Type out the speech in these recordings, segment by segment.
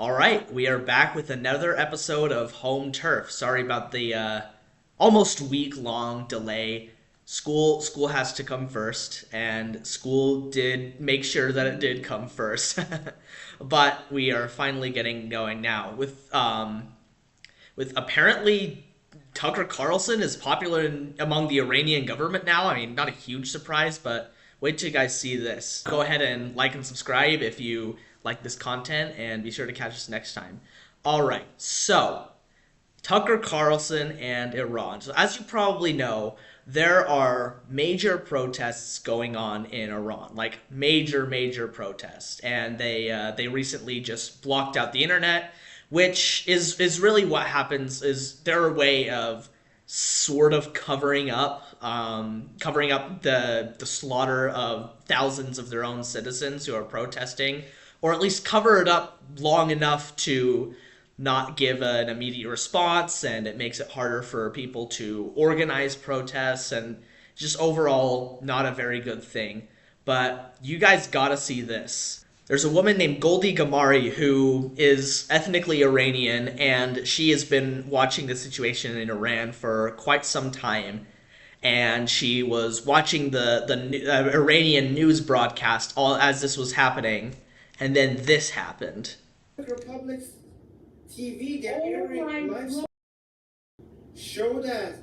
All right, we are back with another episode of Home Turf. Sorry about the almost week-long delay. School has to come first, and school did make sure that it did come first. But we are finally getting going now with apparently Tucker Carlson is popular among the Iranian government now. I mean, not a huge surprise, but wait till you guys see this. Go ahead and like and subscribe if you like this content, and be sure to catch us next time. All right, so Tucker Carlson and Iran. So, as you probably know, there are major protests going on in Iran, like major protests, and they recently just blocked out the internet, which is really what happens. Is their way of sort of covering up the slaughter of thousands of their own citizens who are protesting, or at least cover it up long enough to not give an immediate response, and it makes it harder for people to organize protests, and just overall not a very good thing. But you guys gotta see this. There's a woman named Goldie Gamari who is ethnically Iranian, and she has been watching the situation in Iran for quite some time. And she was watching the Iranian news broadcast all as this was happening, and then this happened. Republic's TV, they're airing live show that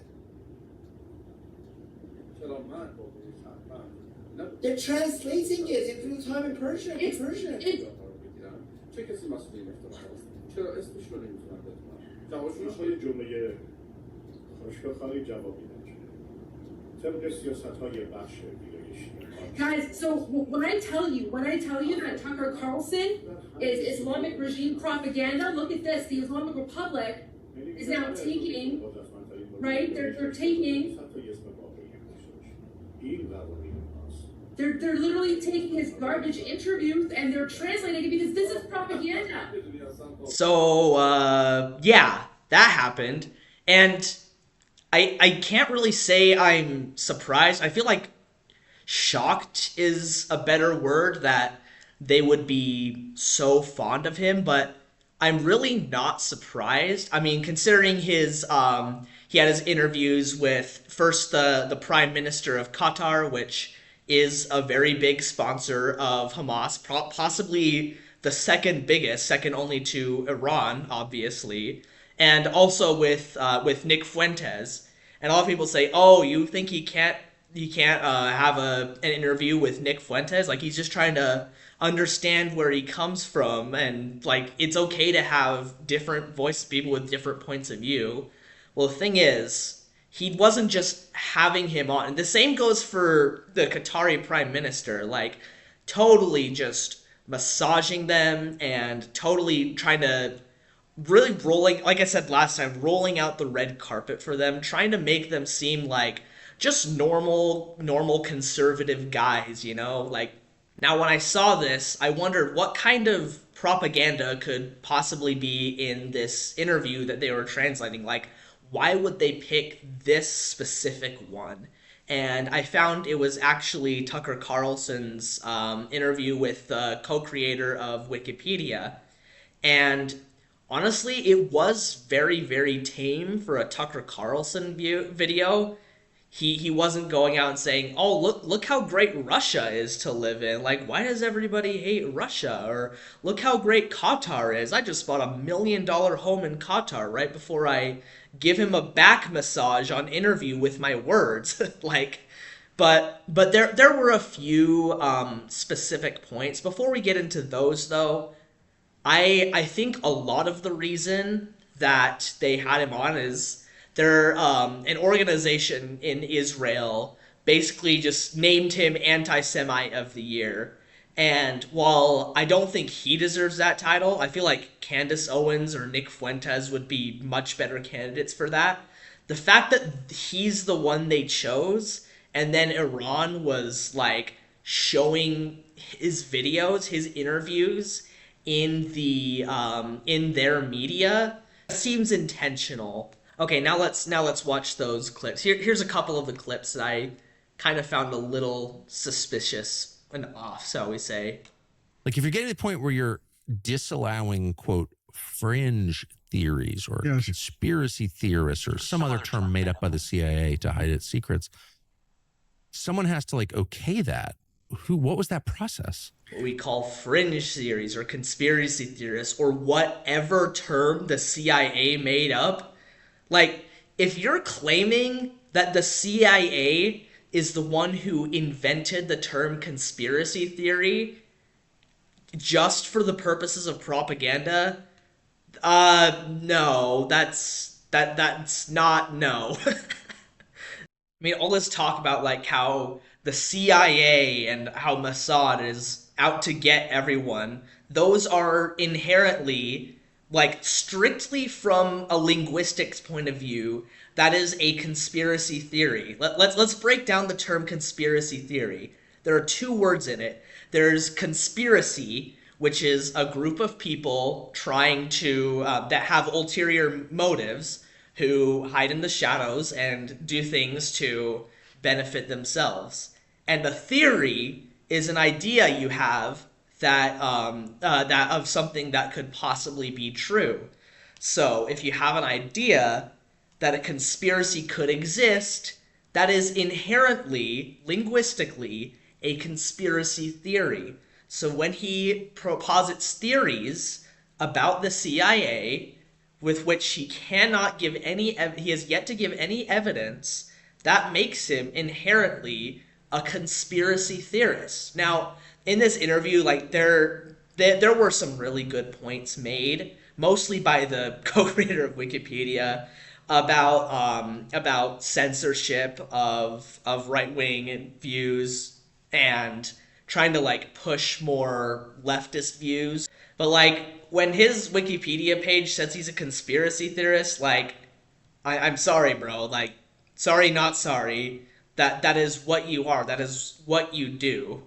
they're translating it in real time in Persian. Guys, so when I tell you that Tucker Carlson is Islamic regime propaganda, look at this. The Islamic Republic is now taking, right? They're taking. They're literally taking his garbage interviews and they're translating it because this is propaganda. So yeah, that happened, and I can't really say I'm surprised. I feel like shocked is a better word that they would be so fond of him, but I'm really not surprised. I mean, considering his he had his interviews with first the Prime Minister of Qatar, which is a very big sponsor of Hamas, possibly the second biggest, second only to Iran, obviously, and also with Nick Fuentes. And a lot of people say, "Oh, you think he can't have an interview with Nick Fuentes? Like, he's just trying to understand where he comes from, and like it's okay to have different voice people with different points of view." Well, the thing is, he wasn't just having him on. And the same goes for the Qatari Prime Minister, like totally just massaging them and totally trying to really rolling, like I said last time, rolling out the red carpet for them, trying to make them seem like just normal conservative guys, you know? Like, now when I saw this, I wondered what kind of propaganda could possibly be in this interview that they were translating. Like, why would they pick this specific one? And I found it was actually Tucker Carlson's interview with the co-creator of Wikipedia. And honestly, it was very tame for a Tucker Carlson video. He wasn't going out and saying, "Oh, look how great Russia is to live in. Like, why does everybody hate Russia?" Or, "Look how great Qatar is. I just bought $1 million home in Qatar," right before I give him a back massage on interview with my words. Like, but there were a few specific points. Before we get into those, though, I think a lot of the reason that they had him on is they're an organization in Israel basically just named him Anti-Semite of the Year. And while I don't think he deserves that title, I feel like Candace Owens or Nick Fuentes would be much better candidates for that. The fact that he's the one they chose, and then Iran was like showing his videos, his interviews in their media seems intentional. Okay, now let's watch those clips. Here's a couple of the clips that I kind of found a little suspicious and off, shall we say. Like, if you're getting to the point where you're disallowing, quote, fringe theories or Yes. conspiracy theorists or some other term made up by the CIA to hide its secrets. Someone has to like okay that. What was that process? What we call fringe theories or conspiracy theorists or whatever term the CIA made up. Like, if you're claiming that the CIA is the one who invented the term conspiracy theory just for the purposes of propaganda, no, that's not, no. I mean, all this talk about like how the CIA and how Mossad is out to get everyone, those are inherently, like, strictly from a linguistics point of view, that is a conspiracy theory. Let's break down the term conspiracy theory. There are two words in it. There's conspiracy, which is a group of people trying to that have ulterior motives, who hide in the shadows and do things to benefit themselves. And the theory is an idea you have that that of something that could possibly be true. So if you have an idea that a conspiracy could exist, that is inherently, linguistically, a conspiracy theory. So when he posits theories about the CIA, with which he cannot give any, he has yet to give any evidence, that makes him inherently a conspiracy theorist. Now, in this interview, like there were some really good points made, mostly by the co-creator of Wikipedia, about censorship of right-wing views and trying to like push more leftist views. But like when his Wikipedia page says he's a conspiracy theorist, like I'm sorry, bro. Like, sorry, not sorry. That is what you are. That is what you do.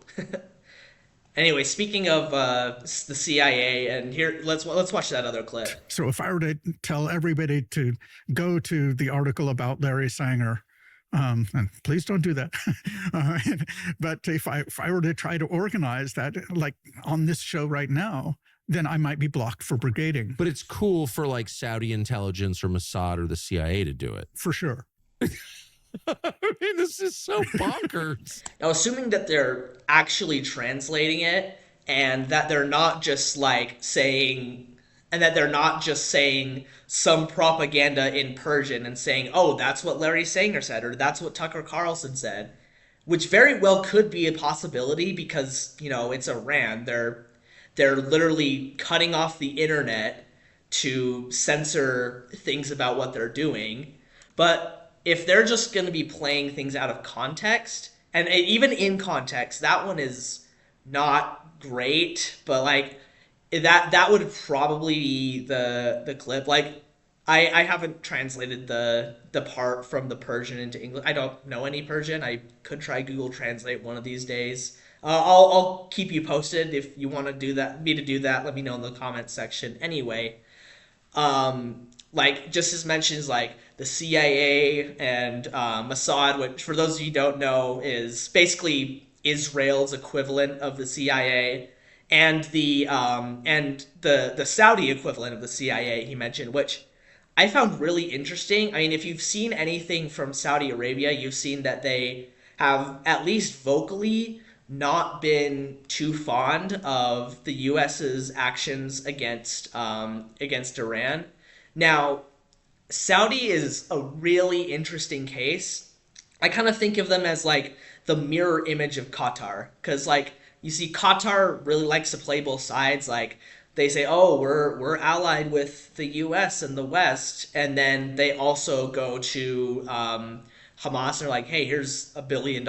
Anyway, speaking of the CIA, and here let's watch that other clip. So if I were to tell everybody to go to the article about Larry Sanger, and please don't do that. But if I were to try to organize that, like on this show right now, then I might be blocked for brigading. But it's cool for like Saudi intelligence or Mossad or the CIA to do it. For sure. I mean, this is so bonkers. Now, assuming that they're actually translating it and that they're not just like saying, and that they're not just saying some propaganda in Persian and saying, oh, that's what Larry Sanger said, or that's what Tucker Carlson said, which very well could be a possibility because, you know, it's Iran. They're literally cutting off the internet to censor things about what they're doing. But if they're just going to be playing things out of context, and even in context, that one is not great, but like that would probably be the clip. Like I haven't translated the part from the Persian into English. I don't know any Persian. I could try Google Translate one of these days. I'll keep you posted if you want to do that. Let me know in the comments section. Anyway, like just as mentions like the CIA and Mossad, which for those of you who don't know is basically Israel's equivalent of the CIA, and the Saudi equivalent of the CIA he mentioned, which I found really interesting. I mean, if you've seen anything from Saudi Arabia, you've seen that they have at least vocally not been too fond of the US's actions against Iran. Now, Saudi is a really interesting case. I kind of think of them as like the mirror image of Qatar, because like you see Qatar really likes to play both sides. Like they say, oh, we're allied with the US and the West, and then they also go to Hamas and they're like, hey, here's $1 billion.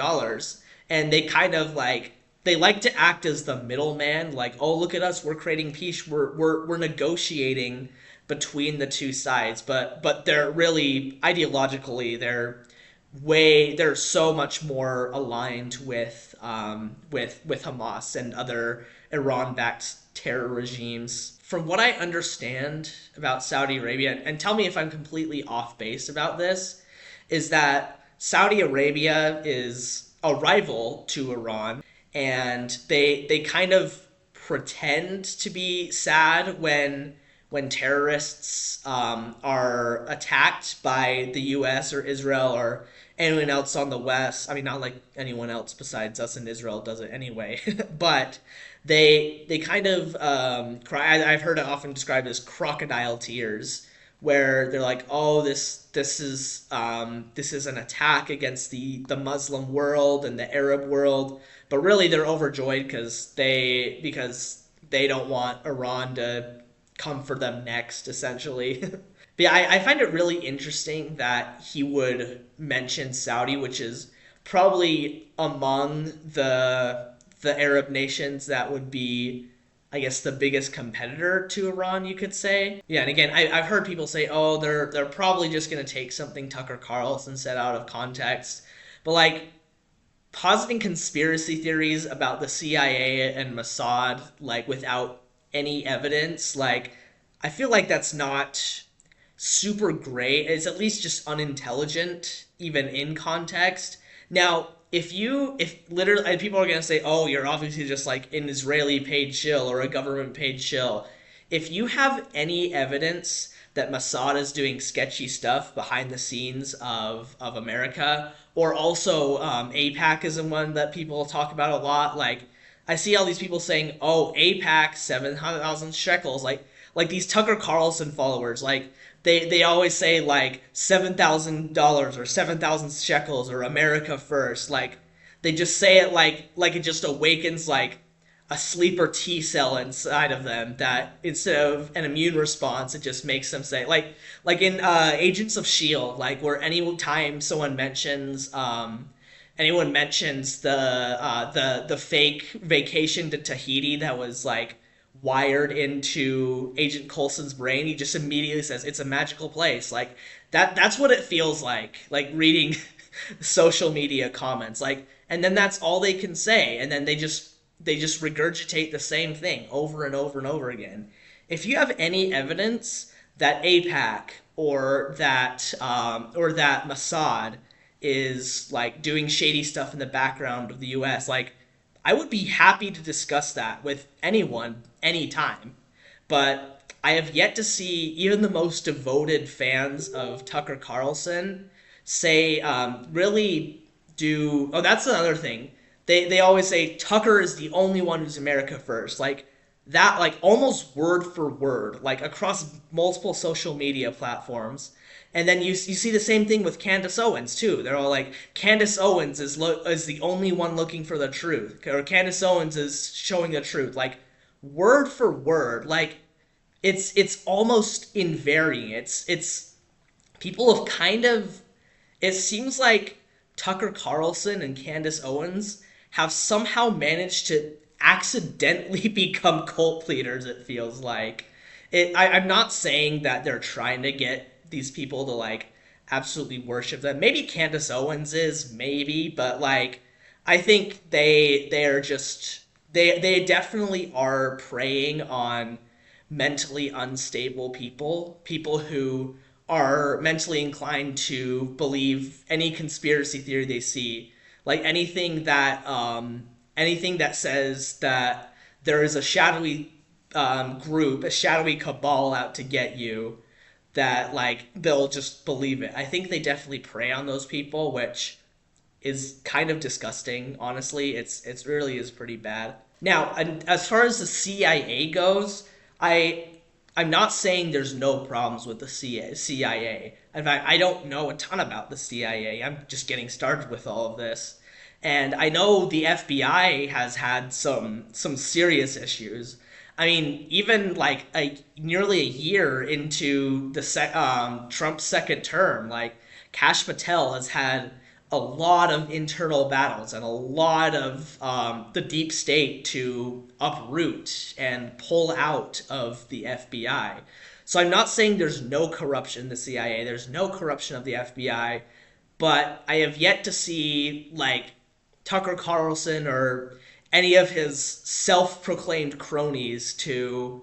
And they kind of like, they like to act as the middleman, like, oh, look at us, we're creating peace, we're negotiating between the two sides, but they're really ideologically they're so much more aligned with Hamas and other Iran-backed terror regimes. From what I understand about Saudi Arabia, and tell me if I'm completely off base about this, is that Saudi Arabia is a rival to Iran, and they kind of pretend to be sad when terrorists are attacked by the U.S. or Israel or anyone else on the West. I mean, not like anyone else besides us and Israel does it anyway, but they kind of cry. I've heard it often described as crocodile tears, where they're like, "Oh, this is an attack against the Muslim world and the Arab world," but really they're overjoyed because they don't want Iran to come for them next, essentially. But yeah, I find it really interesting that he would mention Saudi, which is probably among the Arab nations that would be, I guess, the biggest competitor to Iran, you could say. Yeah, and again, I've heard people say, oh, they're probably just going to take something Tucker Carlson said out of context. But like, positing conspiracy theories about the CIA and Mossad, like, without any evidence, like, I feel like that's not super great. It's at least just unintelligent, even in context. Now, if literally people are going to say, oh, you're obviously just like an Israeli paid shill or a government paid shill. If you have any evidence that Mossad is doing sketchy stuff behind the scenes of America, or also AIPAC is one that people talk about a lot. Like, I see all these people saying, oh, AIPAC, 700,000 shekels. Like these Tucker Carlson followers, like, they always say like $7,000 or 7,000 shekels or America first. Like, they just say it like it just awakens like a sleeper T cell inside of them, that instead of an immune response, it just makes them say like in Agents of Shield, like, where any time someone mentions the fake vacation to Tahiti that was like wired into Agent Coulson's brain, he just immediately says it's a magical place. Like, that's what it feels like reading social media comments, like, and then that's all they can say, and then they just regurgitate the same thing over and over and over again. If you have any evidence that AIPAC or that Mossad is like doing shady stuff in the background of the US, like, I would be happy to discuss that with anyone, anytime. But I have yet to see even the most devoted fans of Tucker Carlson say, really do... Oh, that's another thing. They always say Tucker is the only one who's America first. Like, that, like, almost word for word, like, across multiple social media platforms. And then you see the same thing with Candace Owens, too. They're all like, Candace Owens is the only one looking for the truth. Or Candace Owens is showing the truth. Like, word for word. Like, it's almost invariant. It's people have kind of... It seems like Tucker Carlson and Candace Owens have somehow managed to accidentally become cult leaders, it feels like. I'm not saying that they're trying to get these people to like absolutely worship them. Maybe Candace Owens is, maybe, but like, I think they're just they definitely are preying on mentally unstable people who are mentally inclined to believe any conspiracy theory they see, like anything that says that there is a shadowy group, a shadowy cabal out to get you, that like they'll just believe it. I think they definitely prey on those people, which is kind of disgusting, honestly. It's really is pretty bad. Now, as far as the CIA goes, I'm not saying there's no problems with the CIA. In fact, I don't know a ton about the CIA. I'm just getting started with all of this. And I know the FBI has had some serious issues. I mean, even like nearly a year into the Trump's second term, like, Kash Patel has had a lot of internal battles and a lot of the deep state to uproot and pull out of the FBI. So I'm not saying there's no corruption in the CIA, there's no corruption of the FBI, but I have yet to see like Tucker Carlson or any of his self-proclaimed cronies to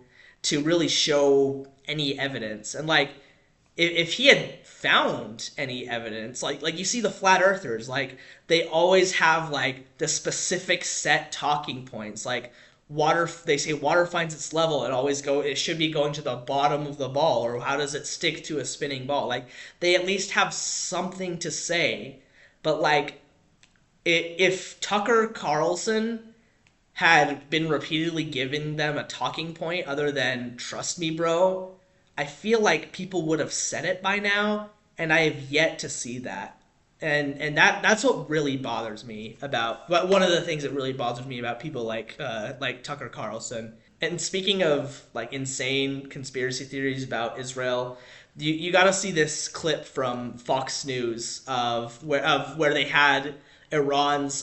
really show any evidence. And like, if he had found any evidence, like you see the flat earthers, like, they always have like the specific set talking points, like, they say water finds its level, it should be going to the bottom of the ball, or how does it stick to a spinning ball? Like, they at least have something to say. But like, if Tucker Carlson had been repeatedly giving them a talking point other than "trust me, bro," I feel like people would have said it by now, and I have yet to see that. And that's what really bothers me about. But one of the things that really bothers me about people like Tucker Carlson. And speaking of like insane conspiracy theories about Israel, you got to see this clip from Fox News of where they had Iran's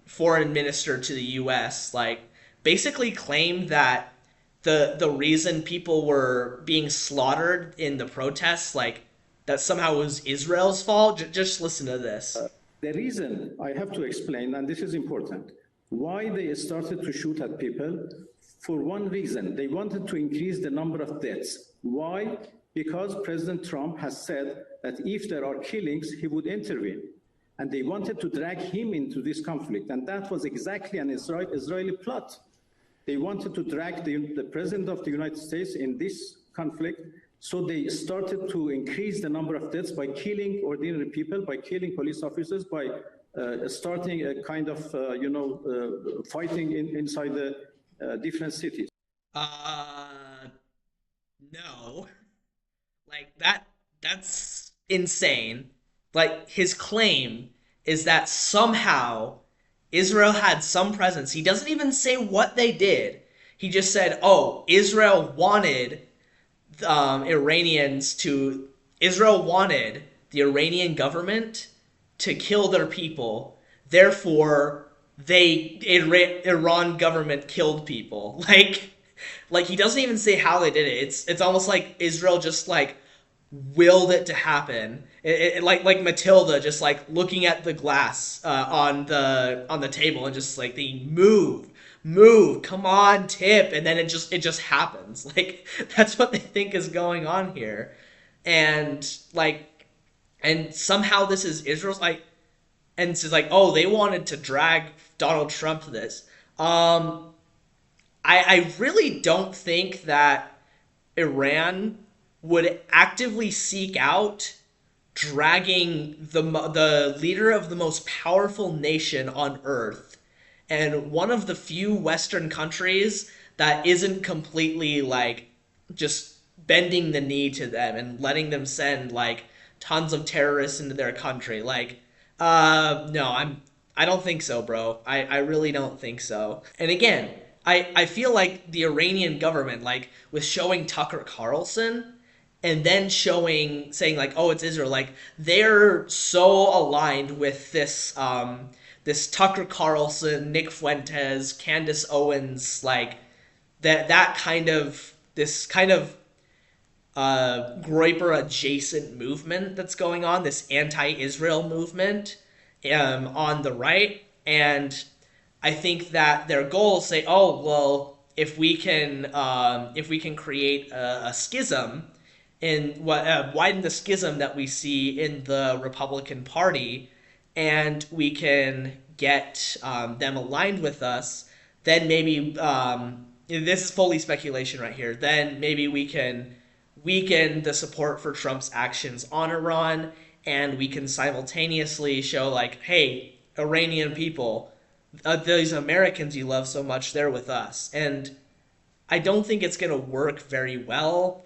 foreign minister to the U.S. like basically claimed that the reason people were being slaughtered in the protests, like that somehow was Israel's fault. Just listen to this. The reason I have to explain, and this is important, why they started to shoot at people, for one reason, they wanted to increase the number of deaths. Why? Because President Trump has said that if there are killings, he would intervene. And they wanted to drag him into this conflict. And that was exactly an Israeli plot. They wanted to drag the President of the United States in this conflict. So they started to increase the number of deaths by killing ordinary people, by killing police officers, by starting a kind of, fighting inside the different cities. No. Like, that's insane. Like, his claim is that somehow Israel had some presence. He doesn't even say what they did. He just said, oh, Israel wanted Israel wanted the Iranian government to kill their people. Therefore, Iran government killed people. Like he doesn't even say how they did it. It's almost like Israel just like willed it to happen. Like Matilda just like looking at the glass on the table and just like they move, come on, tip, and then it just happens. Like, that's what they think is going on here. And somehow this is Israel's like, and it's like, oh, they wanted to drag Donald Trump to this. I really don't think that Iran would actively seek out dragging the leader of the most powerful nation on earth and one of the few Western countries that isn't completely like just bending the knee to them and letting them send like tons of terrorists into their country. Like, no, I don't think so, bro. I really don't think so. And again, I feel like the Iranian government, like with showing Tucker Carlson and then saying like, oh, it's Israel, like they're so aligned with this Tucker Carlson, Nick Fuentes, Candace Owens, like that kind of this kind of Groyper adjacent movement that's going on, this anti-Israel movement on the right. And I think that their goals say, oh, well, if we can create a schism in widen the schism that we see in the Republican Party, and we can get them aligned with us, then maybe this is fully speculation right here. Then maybe we can weaken the support for Trump's actions on Iran, and we can simultaneously show like, hey, Iranian people, these Americans you love so much, they're with us. And I don't think it's going to work very well.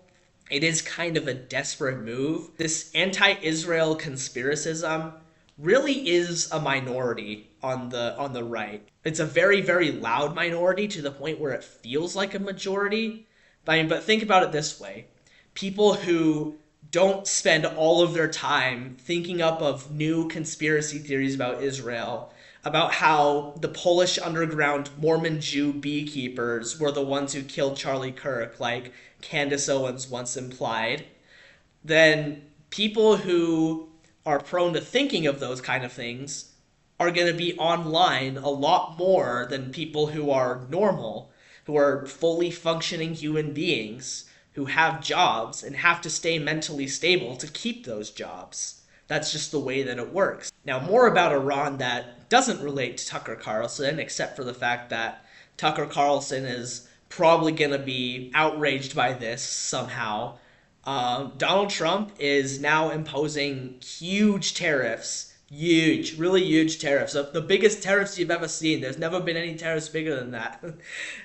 It is kind of a desperate move. This anti-Israel conspiracism really is a minority on the right. It's a very, very loud minority to the point where it feels like a majority. But think about it this way. People who don't spend all of their time thinking up of new conspiracy theories about Israel, about how the Polish underground Mormon Jew beekeepers were the ones who killed Charlie Kirk, like Candace Owens once implied, then people who are prone to thinking of those kind of things are going to be online a lot more than people who are normal, who are fully functioning human beings, who have jobs and have to stay mentally stable to keep those jobs. That's just the way that it works. Now, more about Iran that doesn't relate to Tucker Carlson, except for the fact that Tucker Carlson is probably going to be outraged by this somehow. Donald Trump is now imposing huge tariffs, really huge tariffs, the biggest tariffs you've ever seen. There's never been any tariffs bigger than that.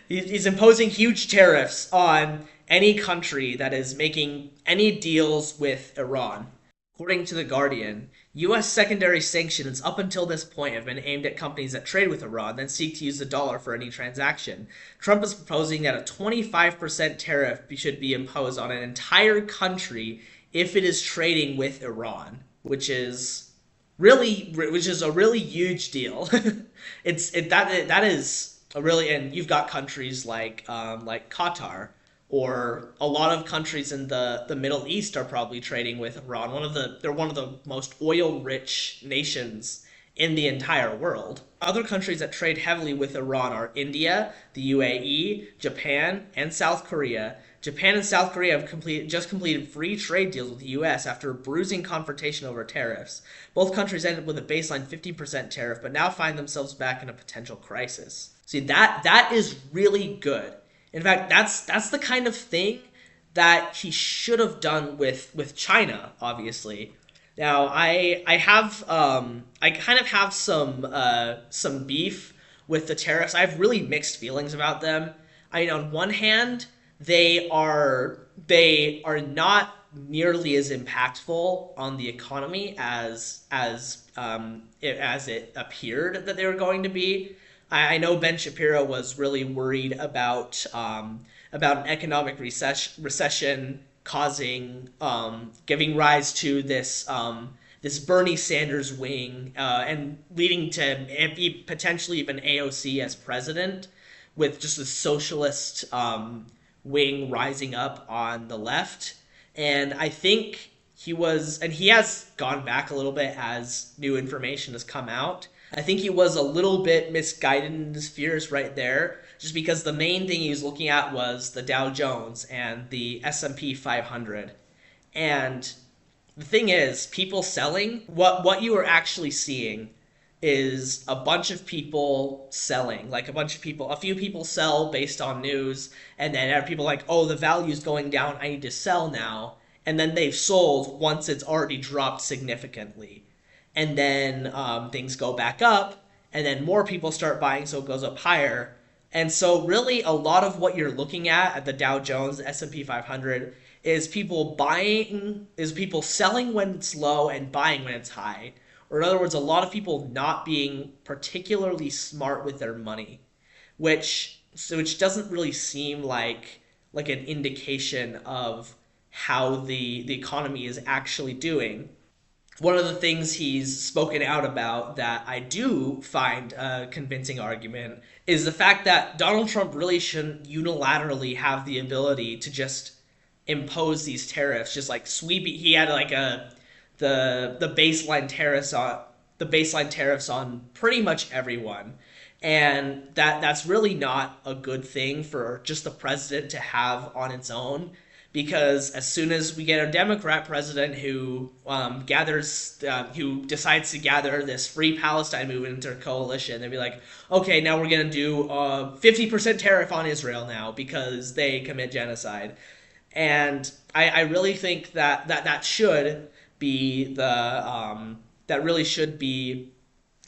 He's imposing huge tariffs on any country that is making any deals with Iran. According to The Guardian, U.S. secondary sanctions up until this point have been aimed at companies that trade with Iran, then seek to use the dollar for any transaction. Trump is proposing that a 25% tariff should be imposed on an entire country if it is trading with Iran, which is a really huge deal. That is a really, and you've got countries like Qatar, or a lot of countries in the Middle East are probably trading with Iran. They're one of the most oil-rich nations in the entire world. Other countries that trade heavily with Iran are India, the UAE, Japan, and South Korea. Japan and South Korea have just completed free trade deals with the U.S. after a bruising confrontation over tariffs. Both countries ended with a baseline 50% tariff, but now find themselves back in a potential crisis. See, that is really good. In fact, that's the kind of thing that he should have done with China, obviously. Now, I kind of have some beef with the tariffs. I have really mixed feelings about them. I mean, on one hand, they are not nearly as impactful on the economy as it appeared that they were going to be. I know Ben Shapiro was really worried about an economic recession causing giving rise to this Bernie Sanders wing and leading to potentially even AOC as president, with just a socialist wing rising up on the left. And I think he has gone back a little bit as new information has come out. I think he was a little bit misguided in his fears right there, just because the main thing he was looking at was the Dow Jones and the S&P 500. And the thing is, people selling, what you are actually seeing is a bunch of people selling. Like a few people sell based on news, and then other people like, oh, the value's going down, I need to sell now. And then they've sold once it's already dropped significantly. And then things go back up, and then more people start buying, so it goes up higher. And so really a lot of what you're looking at the Dow Jones, the S&P 500, is people selling when it's low and buying when it's high. Or in other words, a lot of people not being particularly smart with their money, which doesn't really seem like an indication of how the economy is actually doing. One of the things he's spoken out about that I do find a convincing argument is the fact that Donald Trump really shouldn't unilaterally have the ability to just impose these tariffs, just like sweeping. He had like the baseline tariffs on pretty much everyone, and that's really not a good thing for just the president to have on its own. Because as soon as we get a Democrat president who decides to gather this Free Palestine movement into a coalition, they'll be like, okay, now we're going to do a 50% tariff on Israel now because they commit genocide. And I really think that should be that really should be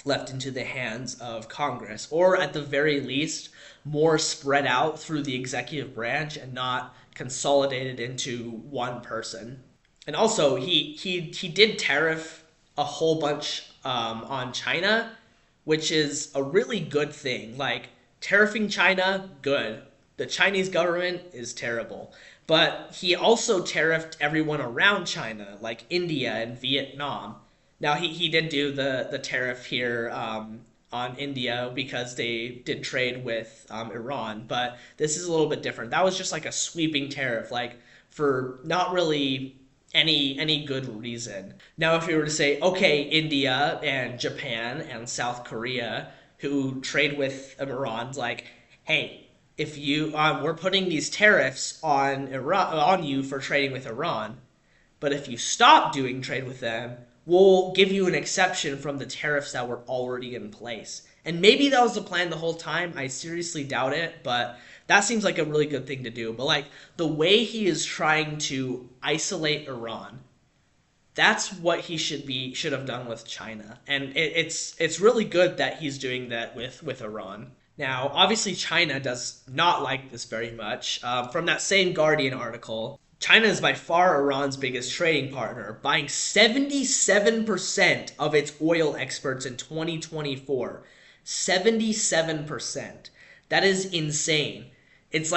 left into the hands of Congress, or at the very least, more spread out through the executive branch and not consolidated into one person. And also, he did tariff a whole bunch on China, which is a really good thing. Like, tariffing China, good. The Chinese government is terrible. But he also tariffed everyone around China, like India and Vietnam. Now, he did do the tariff here on India because they did trade with Iran, but this is a little bit different. That was just like a sweeping tariff, like for not really any good reason. Now, if we were to say, okay, India and Japan and South Korea, who trade with Iran, like, hey, if you we're putting these tariffs on you for trading with Iran, but if you stop doing trade with them, we'll give you an exception from the tariffs that were already in place. And maybe that was the plan the whole time. I seriously doubt it, but that seems like a really good thing to do. But like the way he is trying to isolate Iran, that's what he should have done with China. And it's really good that he's doing that with Iran. Now, obviously, China does not like this very much. From that same Guardian article, China is by far Iran's biggest trading partner, buying 77% of its oil exports in 2024. 77%. That is insane. It's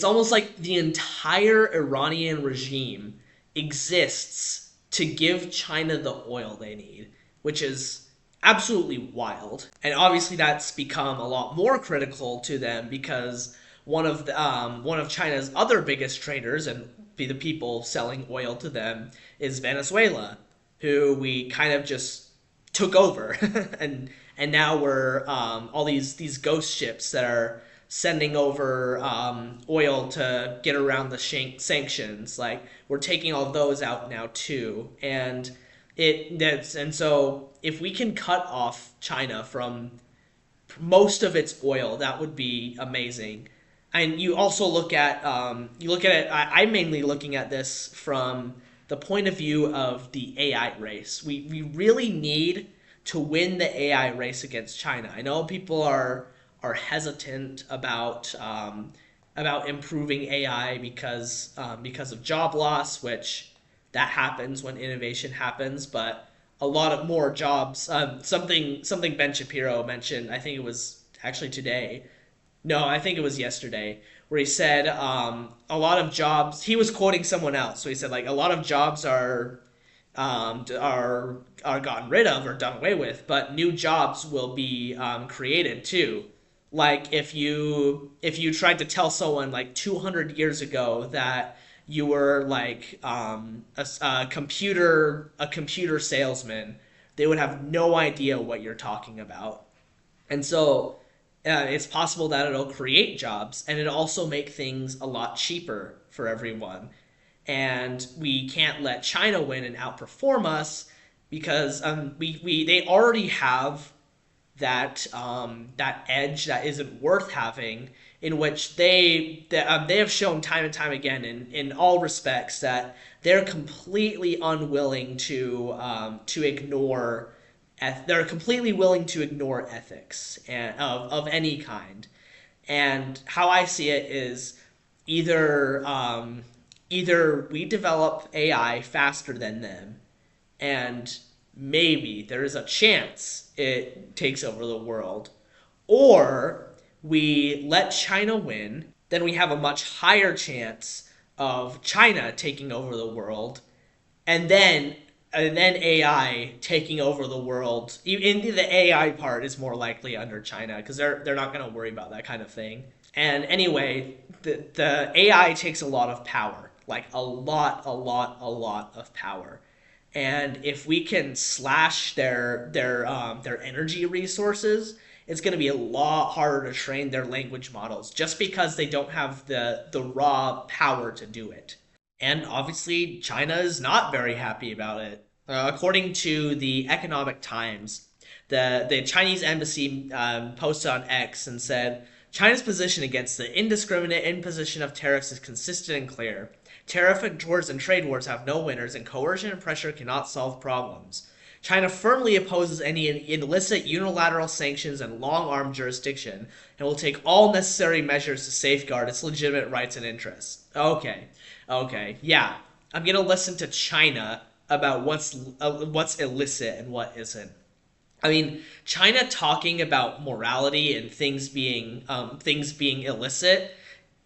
almost like the entire Iranian regime exists to give China the oil they need, which is absolutely wild. And obviously that's become a lot more critical to them because one of China's other biggest traders and the people selling oil to them is Venezuela, who we kind of just took over and now we're all these ghost ships that are sending over oil to get around the sanctions. Like we're taking all those out now too, and so if we can cut off China from most of its oil, that would be amazing. And you also look at it. I'm mainly looking at this from the point of view of the AI race. We really need to win the AI race against China. I know people are hesitant about improving AI because of job loss, which that happens when innovation happens, but a lot of more jobs. Something Ben Shapiro mentioned, I think it was actually today. No, I think it was yesterday, where he said a lot of jobs. He was quoting someone else, so he said like a lot of jobs are gotten rid of or done away with, but new jobs will be created too. Like if you tried to tell someone like 200 years ago that you were like a computer salesman, they would have no idea what you're talking about. And so it's possible that it'll create jobs, and it'll also make things a lot cheaper for everyone. And we can't let China win and outperform us because they already have that edge that isn't worth having, in which they have shown time and time again in all respects that they're completely unwilling to ignore. They're completely willing to ignore ethics of any kind. And how I see it is either we develop AI faster than them, and maybe there is a chance it takes over the world, or we let China win, then we have a much higher chance of China taking over the world, and then AI taking over the world. Even the AI part is more likely under China because they're not going to worry about that kind of thing. And anyway, the AI takes a lot of power, like a lot of power. And if we can slash their energy resources, it's going to be a lot harder to train their language models just because they don't have the raw power to do it. And obviously, China is not very happy about it. According to the Economic Times, the Chinese embassy posted on X and said, China's position against the indiscriminate imposition of tariffs is consistent and clear. Tariff wars and trade wars have no winners, and coercion and pressure cannot solve problems. China firmly opposes any illicit unilateral sanctions and long-arm jurisdiction, and will take all necessary measures to safeguard its legitimate rights and interests. Okay, yeah. I'm gonna listen to China about what's illicit and what isn't. I mean, China talking about morality and things being illicit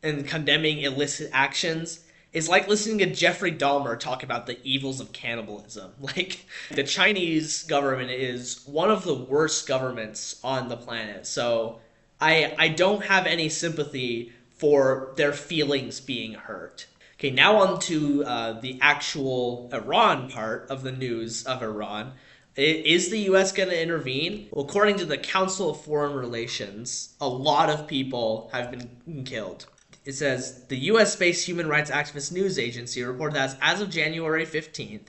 and condemning illicit actions is like listening to Jeffrey Dahmer talk about the evils of cannibalism. Like, the Chinese government is one of the worst governments on the planet, so I don't have any sympathy for their feelings being hurt. Okay, now on to the actual Iran part of the news of Iran. Is the U.S. going to intervene? Well, according to the Council of Foreign Relations, a lot of people have been killed. It says, the U.S.-based human rights activist news agency reported that as of January 15th,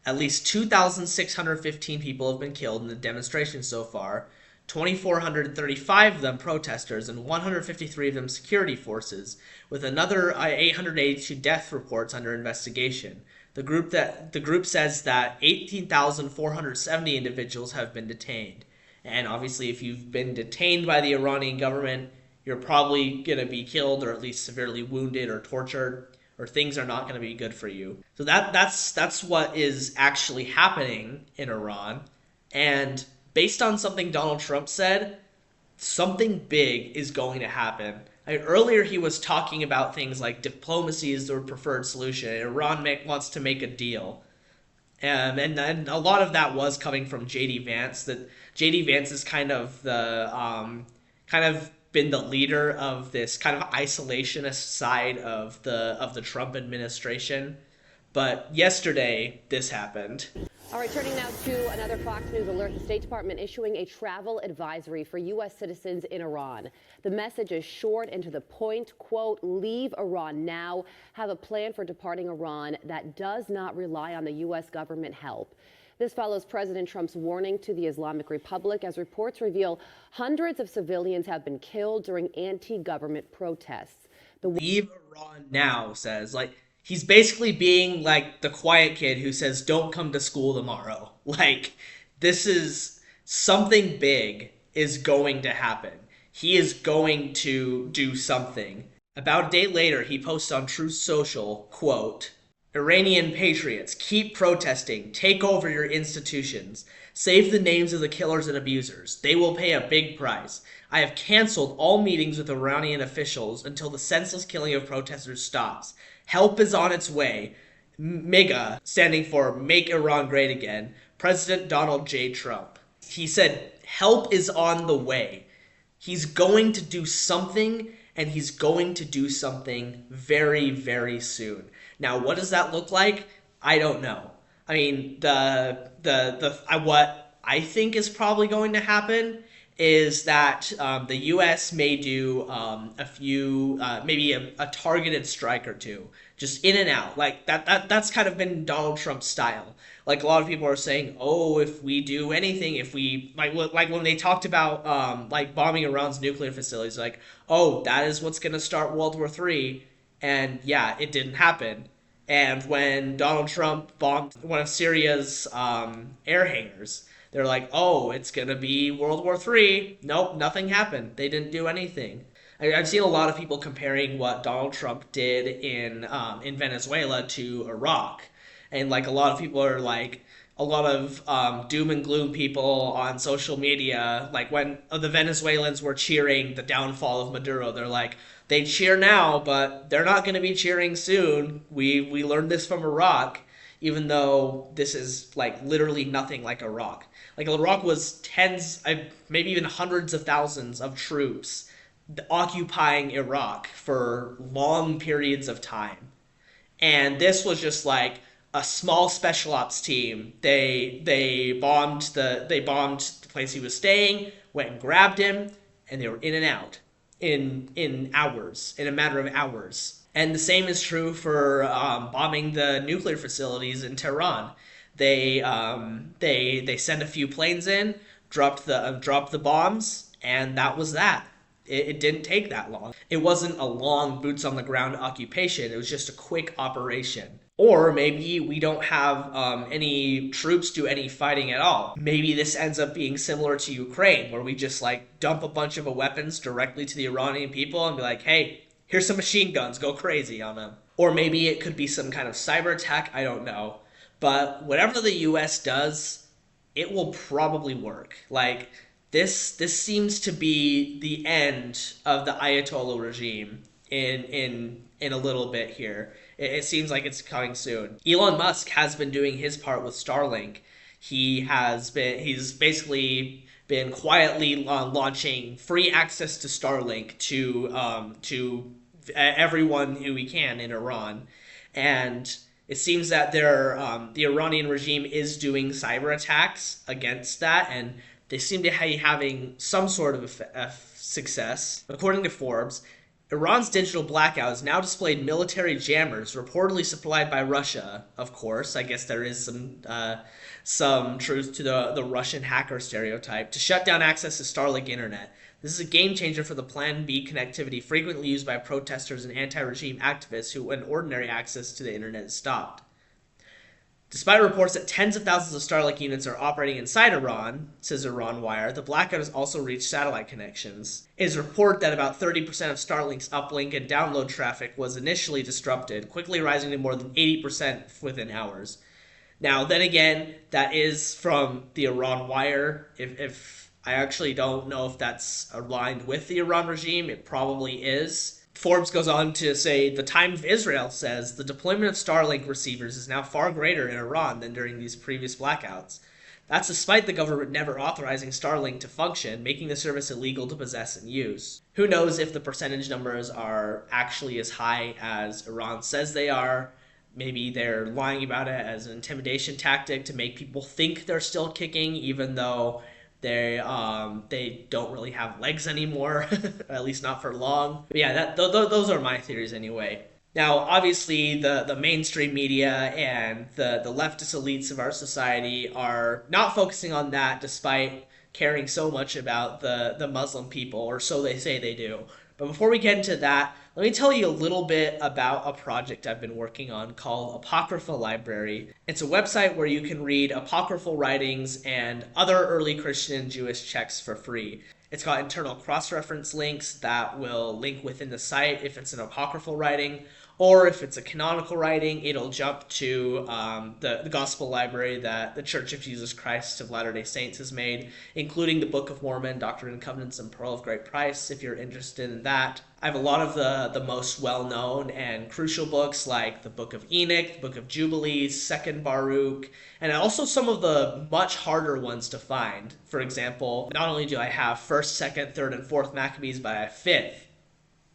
at least 2,615 people have been killed in the demonstrations so far, 2,435 of them protesters and 153 of them security forces, with another 882 death reports under investigation. The group says that 18,470 individuals have been detained. And obviously, if you've been detained by the Iranian government, you're probably going to be killed or at least severely wounded or tortured, or things are not going to be good for you. So that's what is actually happening in Iran. And based on something Donald Trump said, something big is going to happen. Earlier he was talking about things like diplomacy is the preferred solution, and Iran wants to make a deal. And a lot of that was coming from J.D. Vance. That J.D. Vance is kind of been the leader of this kind of isolationist side of the Trump administration. But yesterday, this happened. All right, turning now to another Fox News alert. The State Department issuing a travel advisory for U.S. citizens in Iran. The message is short and to the point, quote, leave Iran now, have a plan for departing Iran that does not rely on the U.S. government help. This follows President Trump's warning to the Islamic Republic as reports reveal hundreds of civilians have been killed during anti-government protests. Leave Iran now says, like, he's basically being like the quiet kid who says, don't come to school tomorrow. Like, this is something big is going to happen. He is going to do something. About a day later, he posts on Truth Social, quote, Iranian patriots, keep protesting, take over your institutions, save the names of the killers and abusers. They will pay a big price. I have canceled all meetings with Iranian officials until the senseless killing of protesters stops. Help is on its way. MIGA, standing for Make Iran Great Again, President Donald J. Trump. He said, help is on the way. He's going to do something, and he's going to do something very, very soon. Now, what does that look like? I don't know. I mean, what I think is probably going to happen is that the U.S. may do a few, maybe a targeted strike or two, just in and out. Like that's kind of been Donald Trump's style. Like a lot of people are saying, oh, if we do anything, if we like when they talked about like bombing Iran's nuclear facilities, like, oh, that is what's going to start World War III. And yeah, it didn't happen. And when Donald Trump bombed one of Syria's air hangars, they're like, oh, it's going to be World War III. Nope, nothing happened. They didn't do anything. I've seen a lot of people comparing what Donald Trump did in Venezuela to Iraq. And like a lot of people are like, a lot of doom and gloom people on social media, like when the Venezuelans were cheering the downfall of Maduro, they're like, they cheer now, but they're not going to be cheering soon. We learned this from Iraq, even though this is like literally nothing like Iraq. Like Iraq was tens, maybe even hundreds of thousands of troops occupying Iraq for long periods of time. And this was just like a small special ops team. They bombed the place he was staying, went and grabbed him, and they were in and out in hours, in a matter of hours. And the same is true for bombing the nuclear facilities in Tehran. They sent a few planes in, dropped the bombs, and that was that. It didn't take that long. It wasn't a long boots on the ground occupation. It was just a quick operation. Or maybe we don't have any troops do any fighting at all. Maybe this ends up being similar to Ukraine, where we just like dump a bunch of weapons directly to the Iranian people and be like, hey, here's some machine guns, go crazy on them. Or maybe it could be some kind of cyber attack, I don't know. But whatever the US does, it will probably work. Like, this seems to be the end of the Ayatollah regime in a little bit here. It seems like it's coming soon. Elon Musk has been doing his part with Starlink. He's basically been quietly launching free access to Starlink to everyone who he can in Iran. And it seems that the Iranian regime is doing cyber attacks against that, and they seem to be having some sort of success. According to Forbes, Iran's digital blackout has now displayed military jammers, reportedly supplied by Russia, of course. I guess there is some truth to the Russian hacker stereotype, to shut down access to Starlink internet. This is a game changer for the Plan B connectivity frequently used by protesters and anti-regime activists who, when ordinary access to the internet is stopped. Despite reports that tens of thousands of Starlink units are operating inside Iran, says Iran Wire, the blackout has also reached satellite connections. It is reported that about 30% of Starlink's uplink and download traffic was initially disrupted, quickly rising to more than 80% within hours. Now, then again, that is from the Iran Wire. If I actually don't know if that's aligned with the Iran regime, it probably is. Forbes goes on to say, the Times of Israel says the deployment of Starlink receivers is now far greater in Iran than during these previous blackouts. That's despite the government never authorizing Starlink to function, making the service illegal to possess and use. Who knows if the percentage numbers are actually as high as Iran says they are. Maybe they're lying about it as an intimidation tactic to make people think they're still kicking, even though they don't really have legs anymore, at least not for long. But yeah, those are my theories anyway. Now, obviously, the mainstream media and the leftist elites of our society are not focusing on that, despite caring so much about the Muslim people, or so they say they do. But before we get into that, let me tell you a little bit about a project I've been working on called Apocrypha Library. It's a website where you can read apocryphal writings and other early Christian and Jewish texts for free. It's got internal cross-reference links that will link within the site if it's an apocryphal writing, or if it's a canonical writing, it'll jump to the gospel library that the Church of Jesus Christ of Latter-day Saints has made, including the Book of Mormon, Doctrine and Covenants, and Pearl of Great Price, if you're interested in that. I have a lot of the most well-known and crucial books, like the Book of Enoch, the Book of Jubilees, 2nd Baruch, and also some of the much harder ones to find. For example, not only do I have 1st, 2nd, 3rd, and 4th Maccabees, but I have 5th,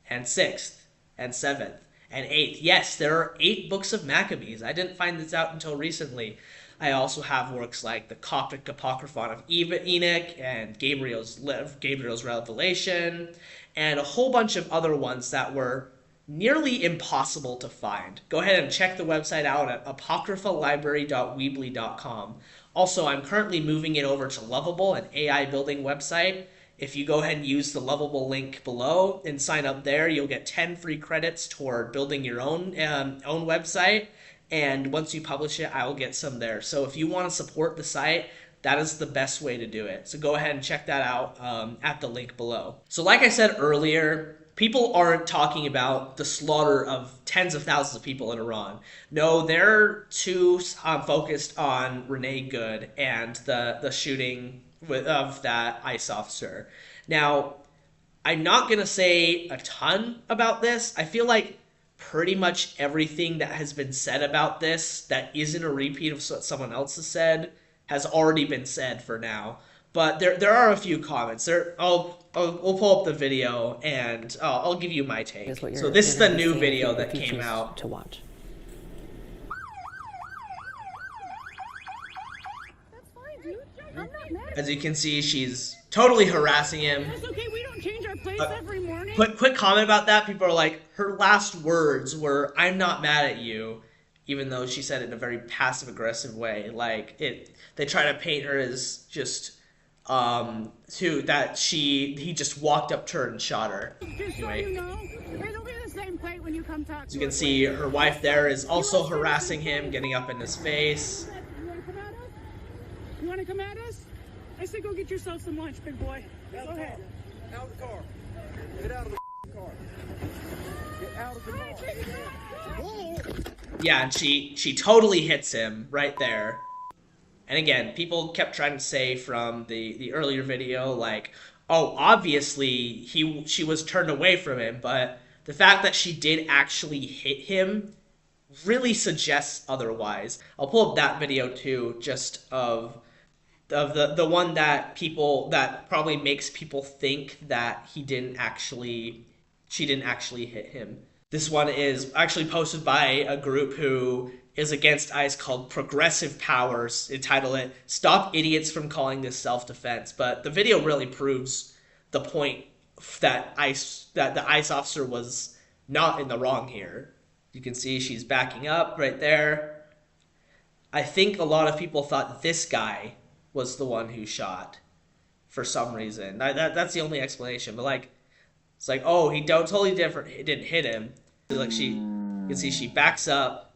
and 6th, and 7th. And 8th. Yes, there are 8 books of Maccabees. I didn't find this out until recently. I also have works like the Coptic Apocryphon of Enoch and Gabriel's Revelation, and a whole bunch of other ones that were nearly impossible to find. Go ahead and check the website out at apocryphalibrary.weebly.com. Also, I'm currently moving it over to Lovable, an AI building website. If you go ahead and use the Lovable link below and sign up there, you'll get 10 free credits toward building your own website. And once you publish it, I will get some there. So if you want to support the site, that is the best way to do it. So go ahead and check that out at the link below. So like I said earlier, people aren't talking about the slaughter of tens of thousands of people in Iran. No, they're too focused on Renee Good and the shooting of that ICE officer. Now, I'm not going to say a ton about this. I feel like pretty much everything that has been said about this that isn't a repeat of what someone else has said has already been said for now. But there are a few comments. We'll pull up the video and I'll give you my take. So this is the new video that came out. To watch. As you can see, she's totally harassing him. That's okay, we don't change our place every morning. Quick comment about that. People are like, her last words were, "I'm not mad at you," even though she said it in a very passive-aggressive way. Like, they try to paint her as just, he just walked up to her and shot her. Just Anyway. so you know, it'll be the same plate when you come talk As to you can us see, later. her wife there is also harassing him, getting up in his face. You wanna come at us? You wanna come at us? I said go get yourself some lunch, big boy. Go ahead. Out of the car. Get out of the car. Get out of the car. Yeah, and she totally hits him right there. And again, people kept trying to say from the earlier video, like, oh, obviously she was turned away from him, but the fact that she did actually hit him really suggests otherwise. I'll pull up that video too, just of the one that probably makes people think that she didn't actually hit him. This one is actually posted by a group who is against ICE called Progressive Powers, entitled it, "Stop Idiots from Calling This Self-Defense." But the video really proves the point that the ICE officer was not in the wrong here. You can see she's backing up right there. I think a lot of people thought this guy was the one who shot for some reason. That's the only explanation. But like, it's like, oh, he totally different. It didn't hit him. Like you can see she backs up,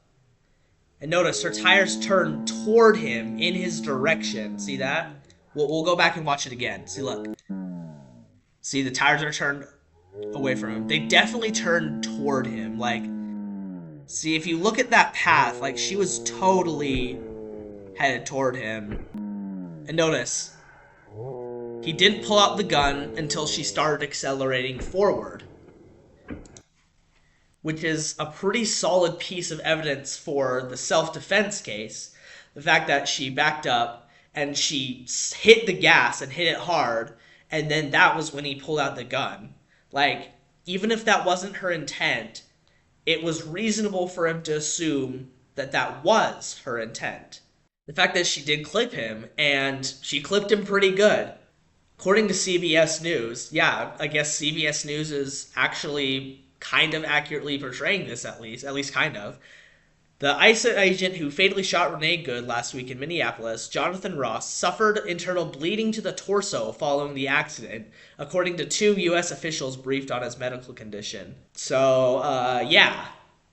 and notice her tires turn toward him in his direction. See that? We'll go back and watch it again. See, look. See, the tires are turned away from him. They definitely turned toward him. Like, see, if you look at that path, like, she was totally headed toward him. And notice, he didn't pull out the gun until she started accelerating forward, which is a pretty solid piece of evidence for the self-defense case. The fact that she backed up and she hit the gas and hit it hard, and then that was when he pulled out the gun. Like, even if that wasn't her intent, it was reasonable for him to assume that that was her intent. The fact that she did clip him, and she clipped him pretty good. According to CBS News, yeah, I guess CBS News is actually kind of accurately portraying this, at least kind of. The ICE agent who fatally shot Renee Good last week in Minneapolis, Jonathan Ross, suffered internal bleeding to the torso following the accident, according to 2 U.S. officials briefed on his medical condition. So, yeah,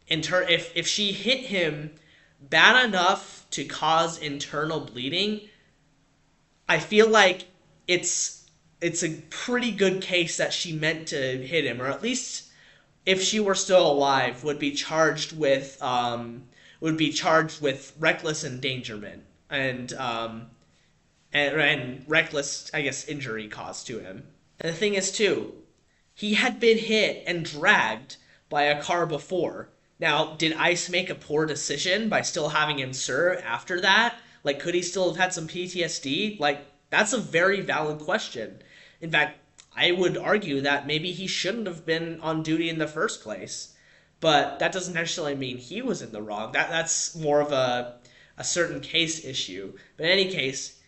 if she hit him bad enough to cause internal bleeding, I feel like it's a pretty good case that she meant to hit him, or at least, if she were still alive, would be charged with reckless endangerment and reckless, I guess, injury caused to him. And the thing is, too, he had been hit and dragged by a car before. Now, did ICE make a poor decision by still having him serve after that? Like, could he still have had some PTSD? Like, that's a very valid question. In fact, I would argue that maybe he shouldn't have been on duty in the first place. But that doesn't necessarily mean he was in the wrong. That's more of a certain case issue. But in any case,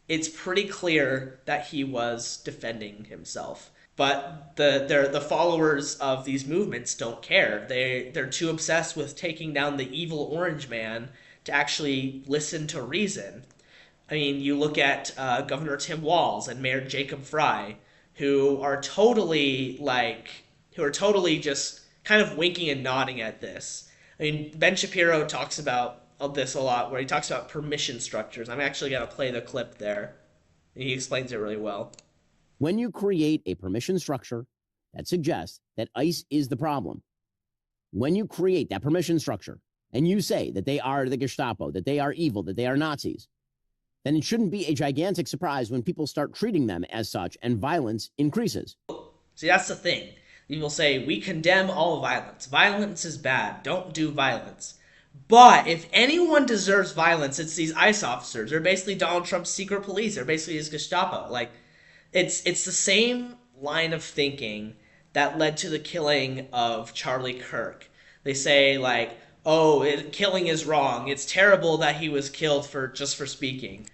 it's pretty clear that he was defending himself. But the followers of these movements don't care. They're too obsessed with taking down the evil orange man to actually listen to reason. I mean, you look at Governor Tim Walz and Mayor Jacob Frey, who are totally just kind of winking and nodding at this. I mean, Ben Shapiro talks about this a lot, where he talks about permission structures. I'm actually going to play the clip there. And he explains it really well. When you create a permission structure that suggests that ICE is the problem, when you create that permission structure and you say that they are the Gestapo, that they are evil, that they are Nazis, then it shouldn't be a gigantic surprise when people start treating them as such and violence increases. See, that's the thing. People say, we condemn all violence. Violence is bad. Don't do violence. But if anyone deserves violence, it's these ICE officers. They're basically Donald Trump's secret police. They're basically his Gestapo. Like, it's the same line of thinking that led to the killing of Charlie Kirk. They say, like, oh, killing is wrong. It's terrible that he was killed just for speaking.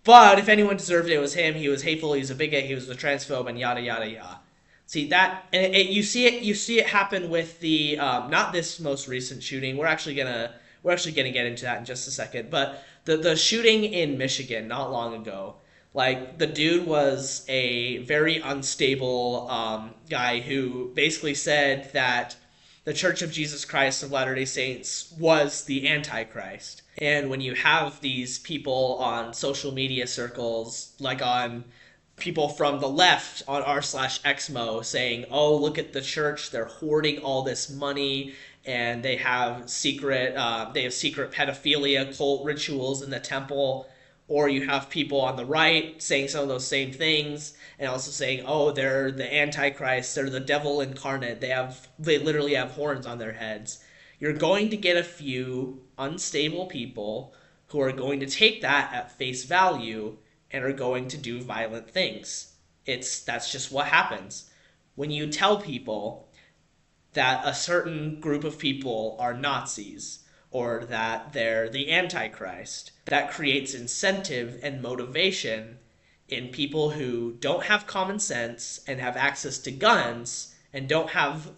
But if anyone deserved it, it was him. He was hateful. He was a bigot. He was a transphobe, and yada yada yada. See that, and you see it happen with the not this most recent shooting. We're actually gonna get into that in just a second. But the shooting in Michigan not long ago, like, the dude was a very unstable guy who basically said that the Church of Jesus Christ of Latter-day Saints was the Antichrist. And when you have these people on social media circles, like on people from the left on r/Exmo saying, oh, look at the church, they're hoarding all this money, and they have secret pedophilia cult rituals in the temple. Or you have people on the right saying some of those same things, and also saying, oh, they're the Antichrist, they're the devil incarnate, they literally have horns on their heads. You're going to get a few unstable people who are going to take that at face value and are going to do violent things. That's just what happens. When you tell people that a certain group of people are Nazis, or that they're the Antichrist, that creates incentive and motivation in people who don't have common sense and have access to guns and don't have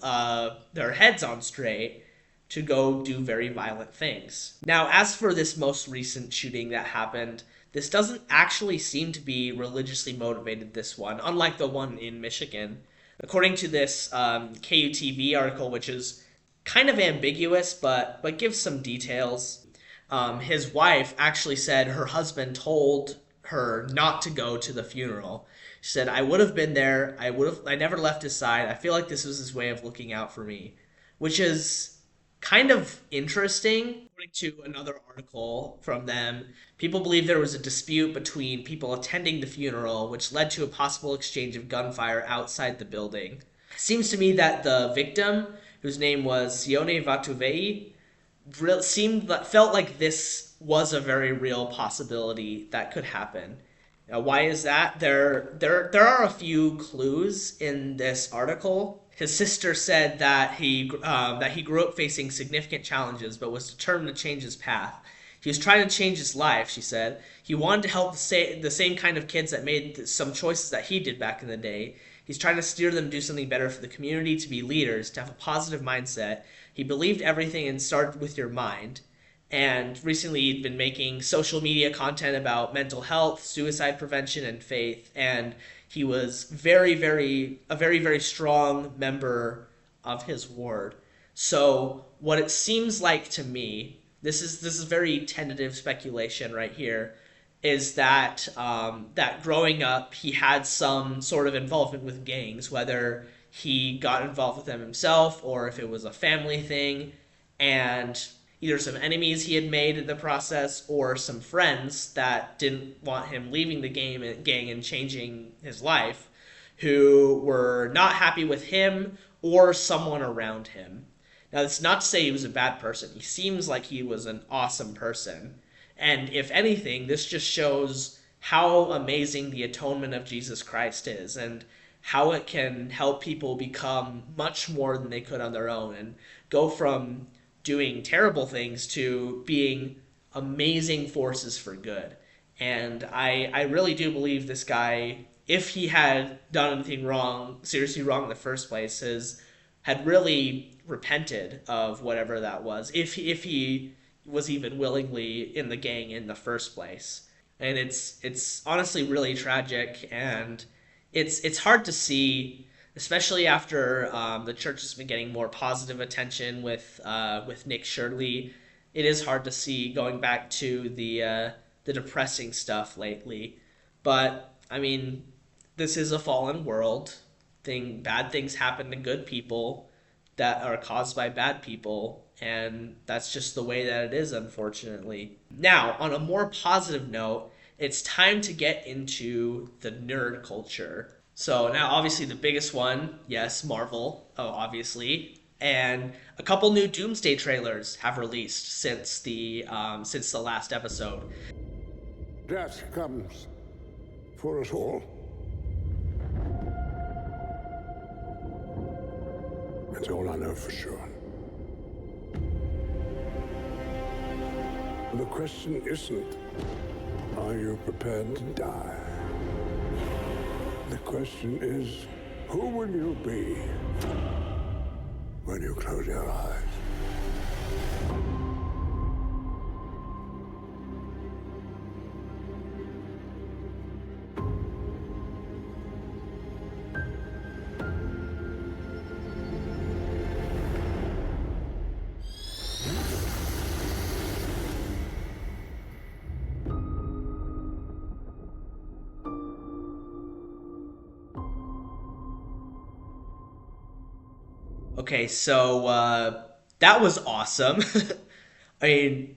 their heads on straight to go do very violent things. Now, as for this most recent shooting that happened, this doesn't actually seem to be religiously motivated, this one, unlike the one in Michigan. According to this KUTV article, which is kind of ambiguous, but gives some details, his wife actually said her husband told her not to go to the funeral. She said, "I would have been there. I never left his side. I feel like this was his way of looking out for me," which is kind of interesting. According to another article from them, people believe there was a dispute between people attending the funeral, which led to a possible exchange of gunfire outside the building. It seems to me that the victim, whose name was Sione Vatuvei, felt like this was a very real possibility that could happen. Now, why is that? There are a few clues in this article. His sister said that he grew up facing significant challenges, but was determined to change his path. He was trying to change his life, she said. He wanted to help the same kind of kids that made some choices that he did back in the day. He's trying to steer them to do something better for the community, to be leaders, to have a positive mindset. He believed everything and started with your mind. And recently he'd been making social media content about mental health, suicide prevention, and faith. And he was a very, very strong member of his ward. So what it seems like to me, this is very tentative speculation right here, is that that growing up he had some sort of involvement with gangs, whether he got involved with them himself or if it was a family thing, and either some enemies he had made in the process or some friends that didn't want him leaving the gang and changing his life, who were not happy with him or someone around him. Now, that's not to say he was a bad person. He seems like he was an awesome person. And if anything, this just shows how amazing the atonement of Jesus Christ is and how it can help people become much more than they could on their own and go from doing terrible things to being amazing forces for good. And I really do believe this guy, if he had done anything wrong, seriously wrong in the first place, had really repented of whatever that was, if he was even willingly in the gang in the first place. And it's honestly really tragic, and it's hard to see, especially after the church has been getting more positive attention with Nick Shirley. It is hard to see going back to the depressing stuff lately. But I mean, this is a fallen world. Bad things happen to good people that are caused by bad people, and that's just the way that it is, unfortunately. Now, on a more positive note, it's time to get into the nerd culture. So now, obviously, the biggest one, yes, Marvel, obviously, and a couple new Doomsday trailers have released since the last episode. Death comes for us all. That's all I know for sure. The question isn't, are you prepared to die? The question is, who will you be when you close your eyes? Okay, so that was awesome. I mean,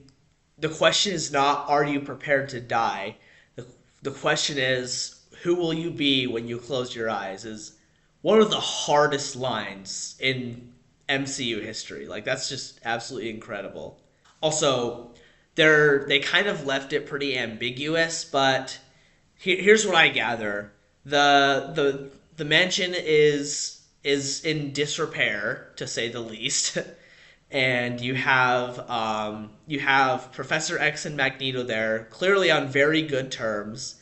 the question is not, are you prepared to die? The question is, who will you be when you close your eyes? Is one of the hardest lines in MCU history. Like, that's just absolutely incredible. Also, they kind of left it pretty ambiguous, but here's what I gather. The mansion is in disrepair, to say the least, and you have Professor X and Magneto there, clearly on very good terms,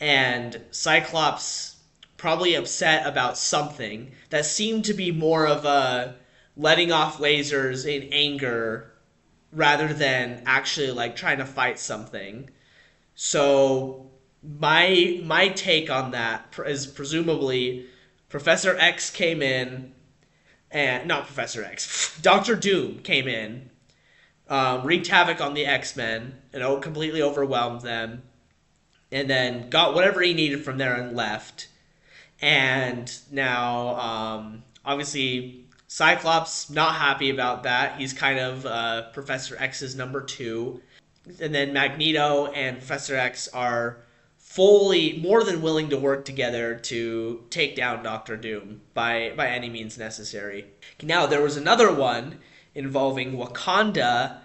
and Cyclops probably upset about something that seemed to be more of a letting off lasers in anger rather than actually like trying to fight something. So my take on that is presumably Professor X came in, and not Professor X, Doctor Doom came in, wreaked havoc on the X-Men, and completely overwhelmed them, and then got whatever he needed from there and left. And now, obviously, Cyclops not happy about that. He's kind of Professor X's number 2. And then Magneto and Professor X are fully more than willing to work together to take down Doctor Doom by any means necessary. Now, there was another one involving Wakanda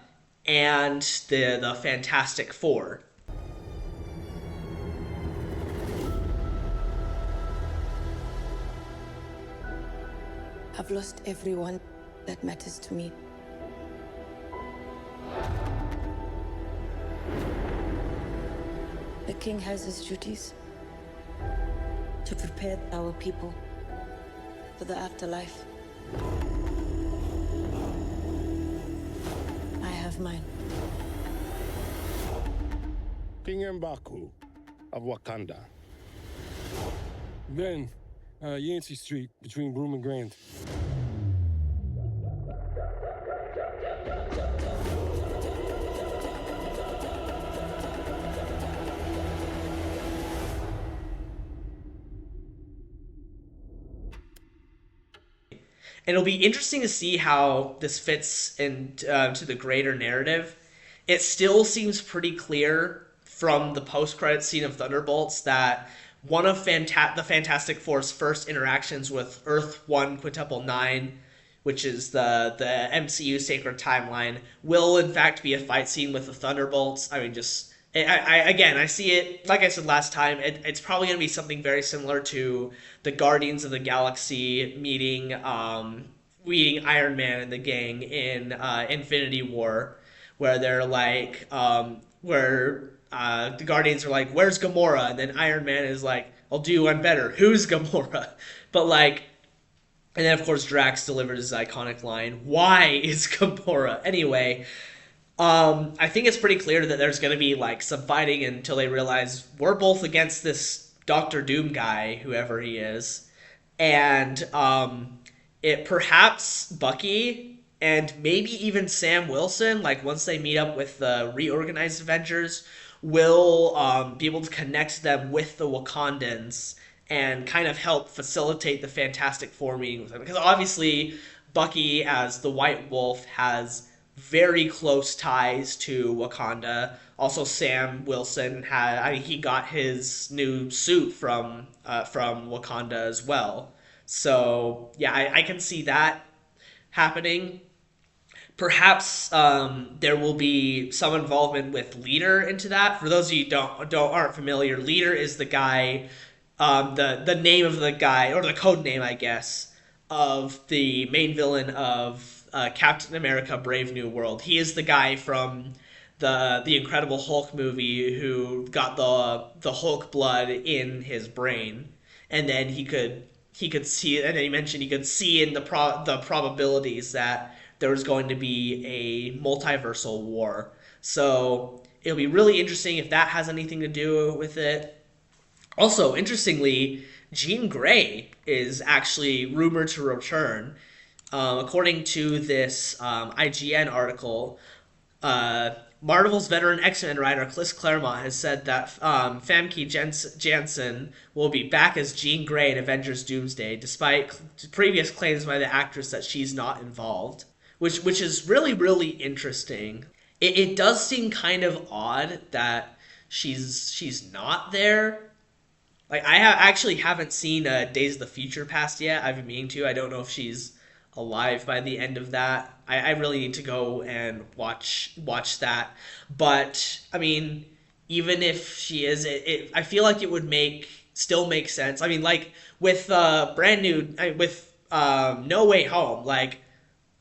and the Fantastic Four. I've lost everyone that matters to me. The king has his duties to prepare our people for the afterlife. I have mine. King M'Baku of Wakanda. Then, Yancey Street, between Broome and Grand. And it'll be interesting to see how this fits into to the greater narrative. It still seems pretty clear from the post-credit scene of Thunderbolts that one of the Fantastic Four's first interactions with Earth-1 Quintuple 9, which is the MCU Sacred Timeline, will in fact be a fight scene with the Thunderbolts. I mean, I see it, like I said last time, it's probably going to be something very similar to the Guardians of the Galaxy meeting Iron Man and the gang in Infinity War, where they're like, the Guardians are like, where's Gamora? And then Iron Man is like, I'll do one better. Who's Gamora? But like, and then of course Drax delivers his iconic line, why is Gamora? Anyway, I think it's pretty clear that there's going to be like some fighting until they realize we're both against this Doctor Doom guy, whoever he is. And it perhaps Bucky and maybe even Sam Wilson, like once they meet up with the reorganized Avengers, will be able to connect them with the Wakandans and kind of help facilitate the Fantastic Four meeting with them. Because obviously Bucky, as the White Wolf, has very close ties to Wakanda. Also, Sam Wilson he got his new suit from Wakanda as well. So yeah, I can see that happening. Perhaps there will be some involvement with Leader into that. For those of you who aren't familiar, Leader is the guy, the name of the guy, or the code name, I guess, of the main villain of Captain America: Brave New World. He is the guy from the Incredible Hulk movie who got the Hulk blood in his brain, and then he could see, and then he mentioned he could see in the probabilities that there was going to be a multiversal war. So it'll be really interesting if that has anything to do with it. Also, interestingly, Jean Grey is actually rumored to return. According to this IGN article, Marvel's veteran X-Men writer Chris Claremont has said that Famke Janssen will be back as Jean Grey in Avengers Doomsday, despite previous claims by the actress that she's not involved, which is really, really interesting. It does seem kind of odd that she's not there. Like, I actually haven't seen Days of the Future Past yet. I've been meaning to. I don't know if she's alive by the end of that. I really need to go and watch that. But I mean, even if she is, I feel like it would still make sense. I mean, like with No Way Home, like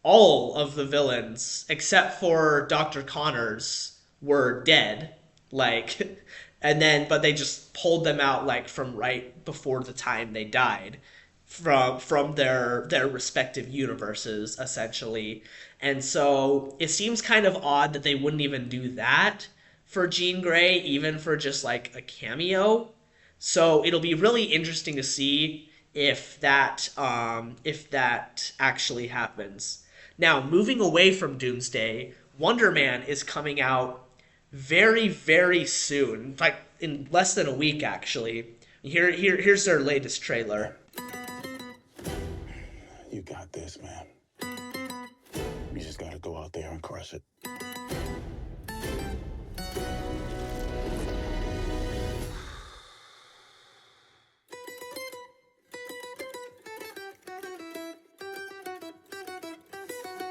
all of the villains except for Dr. Connors were dead. Like but they just pulled them out like from right before the time they died from their respective universes, essentially. And so it seems kind of odd that they wouldn't even do that for Jean Grey, even for just like a cameo. So it'll be really interesting to see if that actually happens. Now, moving away from Doomsday, Wonder Man is coming out very, very soon. In fact, in less than a week, actually. Here's their latest trailer. You got this, man. You just gotta go out there and crush it.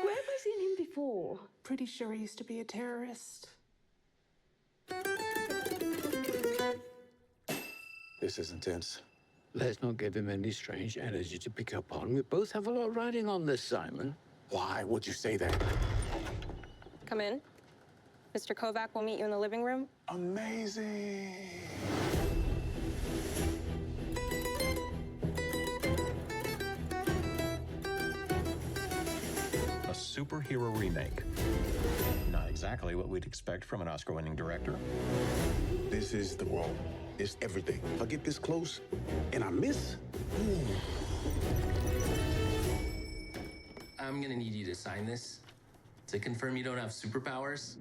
Where have I seen him before? Pretty sure he used to be a terrorist. This is intense. Let's not give him any strange energy to pick up on. We both have a lot riding on this, Simon. Why would you say that? Come in. Mr. Kovac will meet you in the living room. Amazing. A superhero remake. Not exactly what we'd expect from an Oscar-winning director. This is the world. It's everything. If I get this close and I miss, I'm gonna need you to sign this to confirm you don't have superpowers.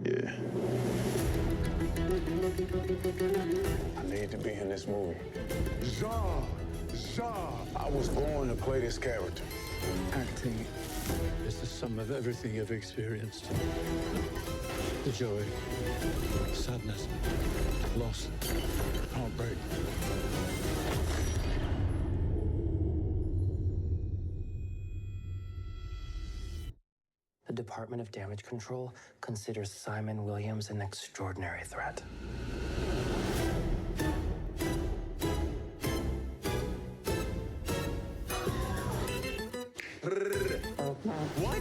yeah. I need to be in this movie. Zah! I was born to play this character. Acting is the sum of everything you've experienced. The joy, sadness, loss, heartbreak. The Department of Damage Control considers Simon Williams an extraordinary threat. What?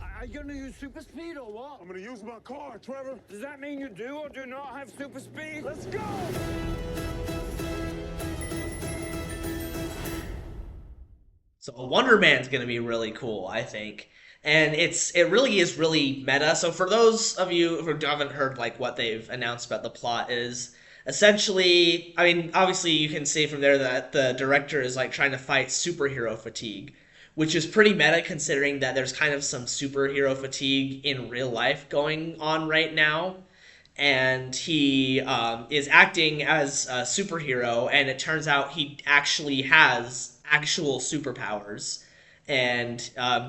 Are you gonna use super speed or what? I'm gonna use my car, Trevor. Does that mean you do or do not have super speed? Let's go! So Wonder Man's going to be really cool, I think. And it really is really meta. So for those of you who haven't heard like what they've announced about the plot is essentially, I mean, obviously you can see from there that the director is like trying to fight superhero fatigue, which is pretty meta considering that there's kind of some superhero fatigue in real life going on right now. And he is acting as a superhero, and it turns out he actually has actual superpowers, and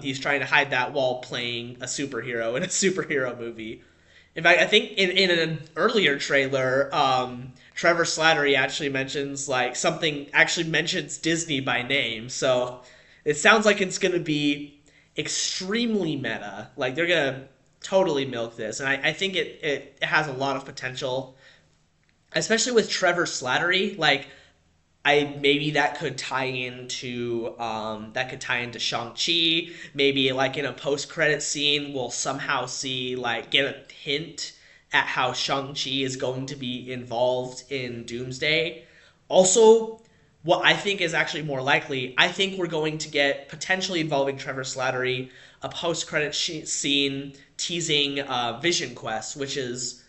he's trying to hide that while playing a superhero in a superhero movie. In fact, I think in an earlier trailer, Trevor Slattery actually mentions Disney by name, so it sounds like it's going to be extremely meta. Like, they're going to totally milk this, and I think it has a lot of potential, especially with Trevor Slattery. Like, maybe that could tie into Shang-Chi. Maybe like in a post-credit scene, we'll somehow see get a hint at how Shang-Chi is going to be involved in Doomsday. Also, what I think is actually more likely, I think we're going to get, potentially involving Trevor Slattery, a post-credit scene teasing Vision Quest, which is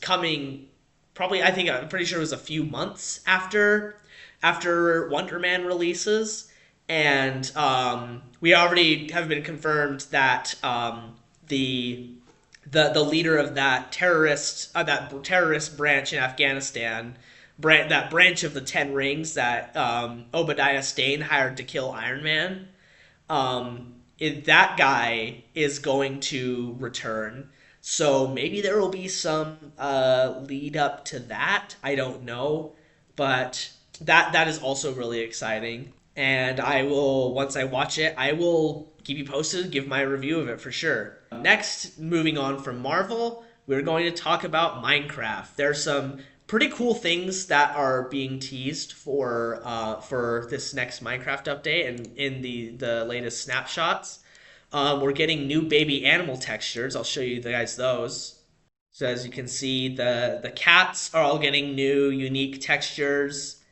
coming. Probably, I'm pretty sure it was a few months after Wonder Man releases, and we already have been confirmed that the leader of that terrorist branch in Afghanistan, that branch of the Ten Rings that Obadiah Stane hired to kill Iron Man, that guy is going to return. So maybe there will be some lead up to that. I don't know. But that is also really exciting. And I will, once I watch it, I will keep you posted, give my review of it for sure. Next, moving on from Marvel, we're going to talk about Minecraft. There's some pretty cool things that are being teased for this next Minecraft update and in the latest snapshots. We're getting new baby animal textures. I'll show you guys those. So as you can see, the cats are all getting new unique textures,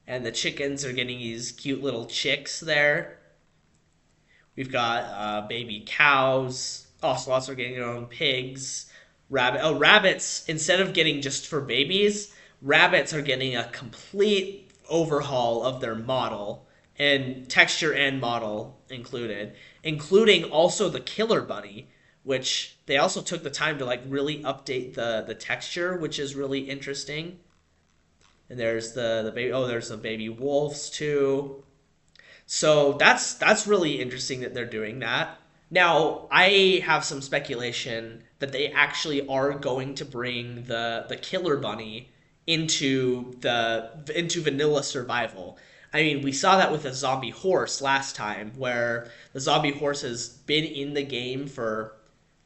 and the chickens are getting these cute little chicks there. We've got baby cows. Ocelots are getting their own pigs. Rabbits, instead of getting just for babies, rabbits are getting a complete overhaul of their model, and texture and model included, including also the killer bunny, which they also took the time to like really update the texture, which is really interesting. And there's the baby, there's the baby wolves too. So that's really interesting that they're doing that. Now, I have some speculation that they actually are going to bring the killer bunny into vanilla survival. I mean, we saw that with a zombie horse last time, where the zombie horse has been in the game for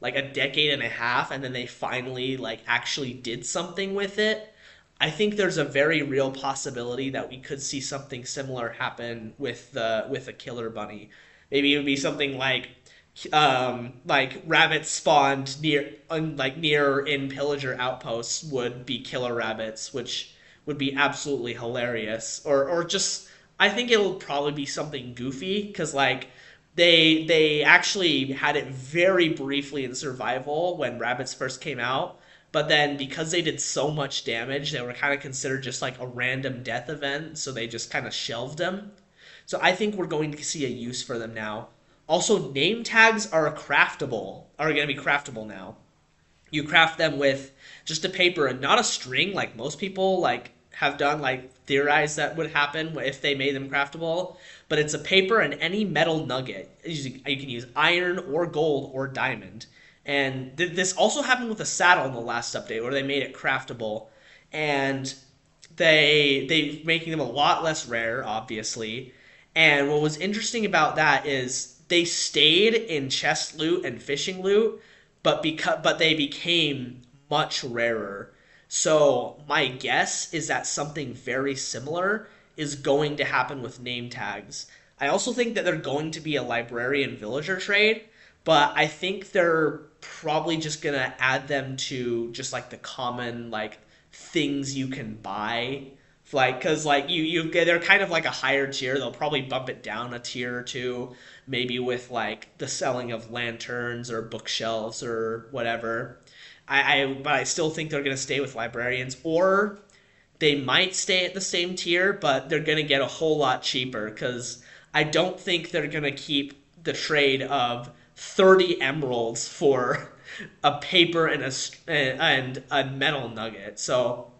like a decade and a half, and then they finally like actually did something with it. I think there's a very real possibility that we could see something similar happen with a killer bunny. Maybe it would be something like rabbits spawned near in pillager outposts would be killer rabbits, which would be absolutely hilarious. Or just, I think it'll probably be something goofy, because like they actually had it very briefly in survival when rabbits first came out, but then because they did so much damage, they were kind of considered just like a random death event, so they just kind of shelved them. So I think we're going to see a use for them now. Also, name tags are going to be craftable now. You craft them with just a paper and not a string like most people like have done, like theorized that would happen if they made them craftable. But it's a paper and any metal nugget. You can use iron or gold or diamond. And this also happened with a saddle in the last update, where they made it craftable, and they making them a lot less rare, obviously. And what was interesting about that is they stayed in chest loot and fishing loot, but they became much rarer. So my guess is that something very similar is going to happen with name tags. I also think that they're going to be a librarian villager trade, but I think they're probably just gonna add them to just like the common like things you can buy, like because like they're kind of like a higher tier. They'll probably bump it down a tier or two, maybe with like the selling of lanterns or bookshelves or whatever. But I still think they're gonna stay with librarians, or they might stay at the same tier, but they're gonna get a whole lot cheaper, because I don't think they're gonna keep the trade of 30 emeralds for a paper and a metal nugget. So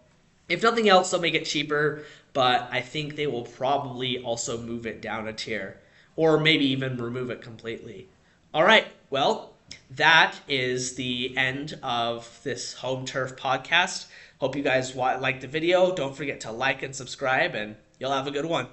if nothing else, they'll make it cheaper, but I think they will probably also move it down a tier, or maybe even remove it completely. All right, well, that is the end of this Home Turf podcast. Hope you guys liked the video. Don't forget to like and subscribe, and you'll have a good one.